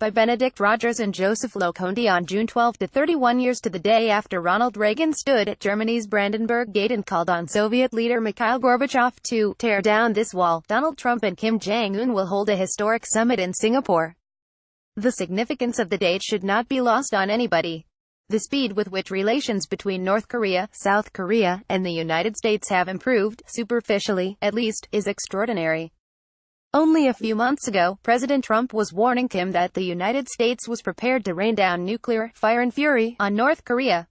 by Benedict Rogers and Joseph Loconte on June 12 to 31 years to the day after Ronald Reagan stood at Germany's Brandenburg Gate and called on Soviet leader Mikhail Gorbachev to tear down this wall. Donald Trump and Kim Jong-un will hold a historic summit in Singapore. The significance of the date should not be lost on anybody. The speed with which relations between North Korea, South Korea, and the United States have improved, superficially, at least, is extraordinary. Only a few months ago, President Trump was warning Kim that the United States was prepared to rain down nuclear fire and fury on North Korea.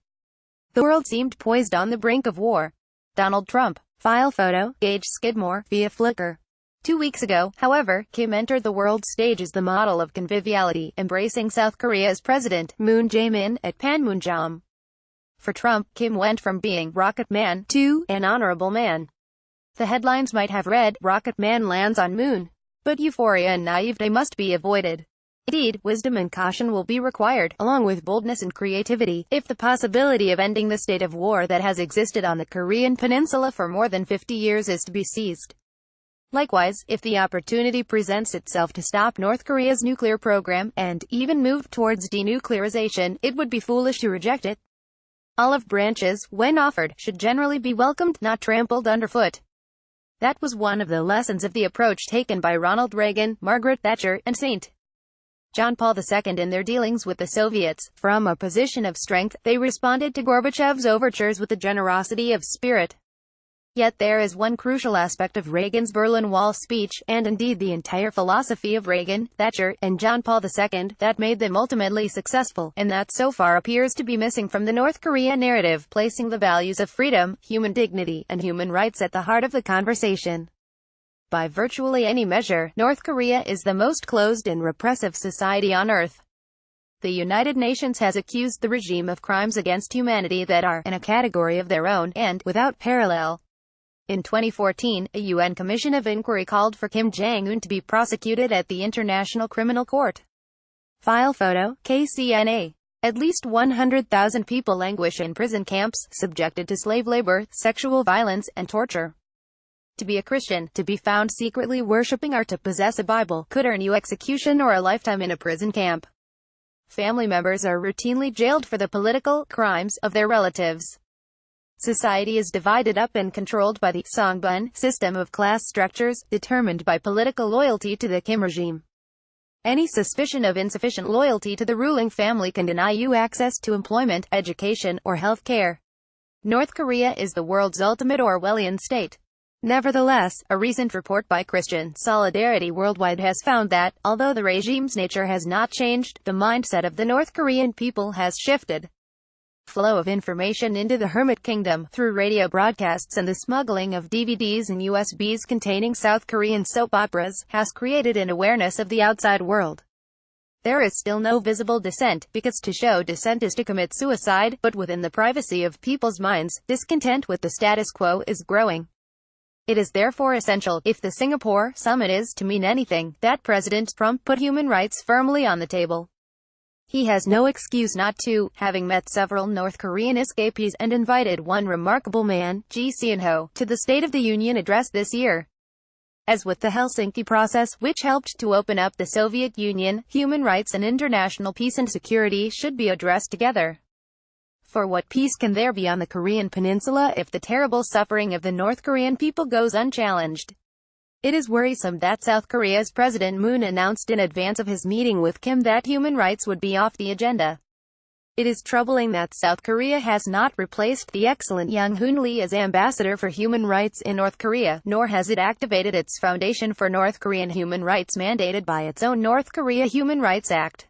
The world seemed poised on the brink of war. Donald Trump. File photo, Gage Skidmore, via Flickr. 2 weeks ago, however, Kim entered the world stage as the model of conviviality, embracing South Korea's President, Moon Jae-in, at Panmunjom. For Trump, Kim went from being Rocket Man to an honorable man. The headlines might have read, Rocket Man lands on Moon. But euphoria and naivete must be avoided. Indeed, wisdom and caution will be required, along with boldness and creativity, if the possibility of ending the state of war that has existed on the Korean peninsula for more than 50 years is to be seized. Likewise, if the opportunity presents itself to stop North Korea's nuclear program, and even move towards denuclearization, it would be foolish to reject it. Olive branches, when offered, should generally be welcomed, not trampled underfoot. That was one of the lessons of the approach taken by Ronald Reagan, Margaret Thatcher, and St. John Paul II in their dealings with the Soviets. From a position of strength, they responded to Gorbachev's overtures with a generosity of spirit. Yet there is one crucial aspect of Reagan's Berlin Wall speech, and indeed the entire philosophy of Reagan, Thatcher, and John Paul II, that made them ultimately successful, and that so far appears to be missing from the North Korea narrative, placing the values of freedom, human dignity, and human rights at the heart of the conversation. By virtually any measure, North Korea is the most closed and repressive society on earth. The United Nations has accused the regime of crimes against humanity that are in a category of their own, and without parallel. In 2014, a UN Commission of Inquiry called for Kim Jong-un to be prosecuted at the International Criminal Court. File photo, KCNA. At least 100,000 people languish in prison camps, subjected to slave labor, sexual violence, and torture. To be a Christian, to be found secretly worshipping or to possess a Bible, could earn you execution or a lifetime in a prison camp. Family members are routinely jailed for the political crimes of their relatives. Society is divided up and controlled by the Songbun system of class structures, determined by political loyalty to the Kim regime. Any suspicion of insufficient loyalty to the ruling family can deny you access to employment, education, or health care. North Korea is the world's ultimate Orwellian state. Nevertheless, a recent report by Christian Solidarity Worldwide has found that, although the regime's nature has not changed, the mindset of the North Korean people has shifted. Flow of information into the Hermit Kingdom, through radio broadcasts and the smuggling of DVDs and USBs containing South Korean soap operas, has created an awareness of the outside world. There is still no visible dissent, because to show dissent is to commit suicide, but within the privacy of people's minds, discontent with the status quo is growing. It is therefore essential, if the Singapore summit is to mean anything, that President Trump put human rights firmly on the table. He has no excuse not to, having met several North Korean escapees and invited one remarkable man, Ji Seon-ho, to the State of the Union address this year. As with the Helsinki process, which helped to open up the Soviet Union, human rights and international peace and security should be addressed together. For what peace can there be on the Korean peninsula if the terrible suffering of the North Korean people goes unchallenged? It is worrisome that South Korea's President Moon announced in advance of his meeting with Kim that human rights would be off the agenda. It is troubling that South Korea has not replaced the excellent Young Hoon Lee as ambassador for human rights in North Korea, nor has it activated its Foundation for North Korean Human Rights mandated by its own North Korea Human Rights Act.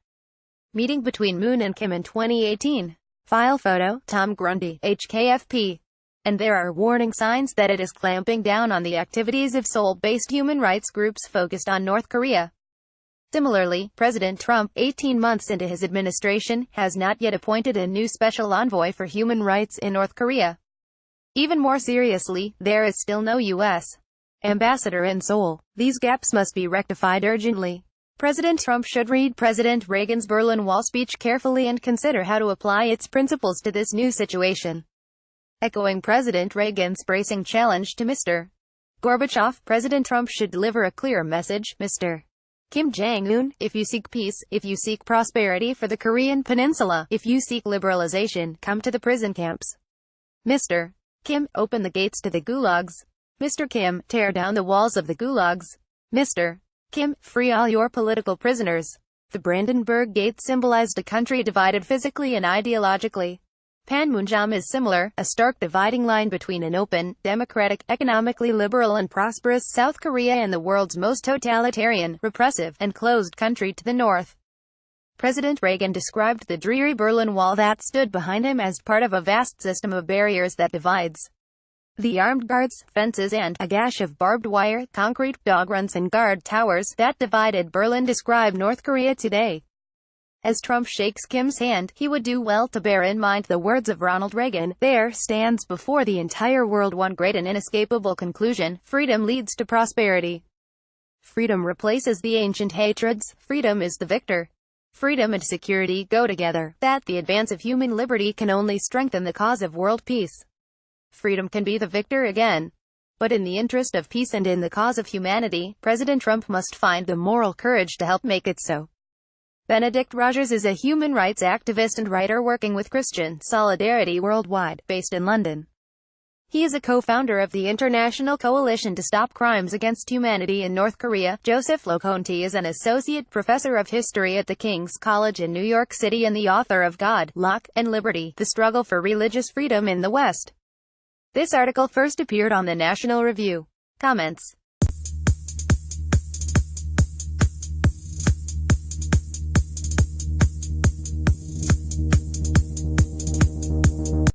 Meeting between Moon and Kim in 2018. File photo, Tom Grundy, HKFP. And there are warning signs that it is clamping down on the activities of Seoul-based human rights groups focused on North Korea. Similarly, President Trump, 18 months into his administration, has not yet appointed a new special envoy for human rights in North Korea. Even more seriously, there is still no U.S. ambassador in Seoul. These gaps must be rectified urgently. President Trump should read President Reagan's Berlin Wall speech carefully and consider how to apply its principles to this new situation. Echoing President Reagan's bracing challenge to Mr. Gorbachev, President Trump should deliver a clear message. Mr. Kim Jong-un, if you seek peace, if you seek prosperity for the Korean Peninsula, if you seek liberalization, come to the prison camps. Mr. Kim, open the gates to the gulags. Mr. Kim, tear down the walls of the gulags. Mr. Kim, free all your political prisoners. The Brandenburg Gate symbolized a country divided physically and ideologically. Panmunjom is similar, a stark dividing line between an open, democratic, economically liberal and prosperous South Korea and the world's most totalitarian, repressive, and closed country to the north. President Reagan described the dreary Berlin Wall that stood behind him as part of a vast system of barriers that divides the armed guards, fences and a gash of barbed wire, concrete, dog runs and guard towers that divided Berlin describe North Korea today. As Trump shakes Kim's hand, he would do well to bear in mind the words of Ronald Reagan: "There stands before the entire world one great and inescapable conclusion: freedom leads to prosperity. Freedom replaces the ancient hatreds. Freedom is the victor. Freedom and security go together. That the advance of human liberty can only strengthen the cause of world peace. Freedom can be the victor again. But in the interest of peace and in the cause of humanity, President Trump must find the moral courage to help make it so." Benedict Rogers is a human rights activist and writer working with Christian Solidarity Worldwide, based in London. He is a co-founder of the International Coalition to Stop Crimes Against Humanity in North Korea. Joseph Loconte is an associate professor of history at the King's College in New York City and the author of God, Locke, and Liberty: The Struggle for Religious Freedom in the West. This article first appeared on the National Review. Comments.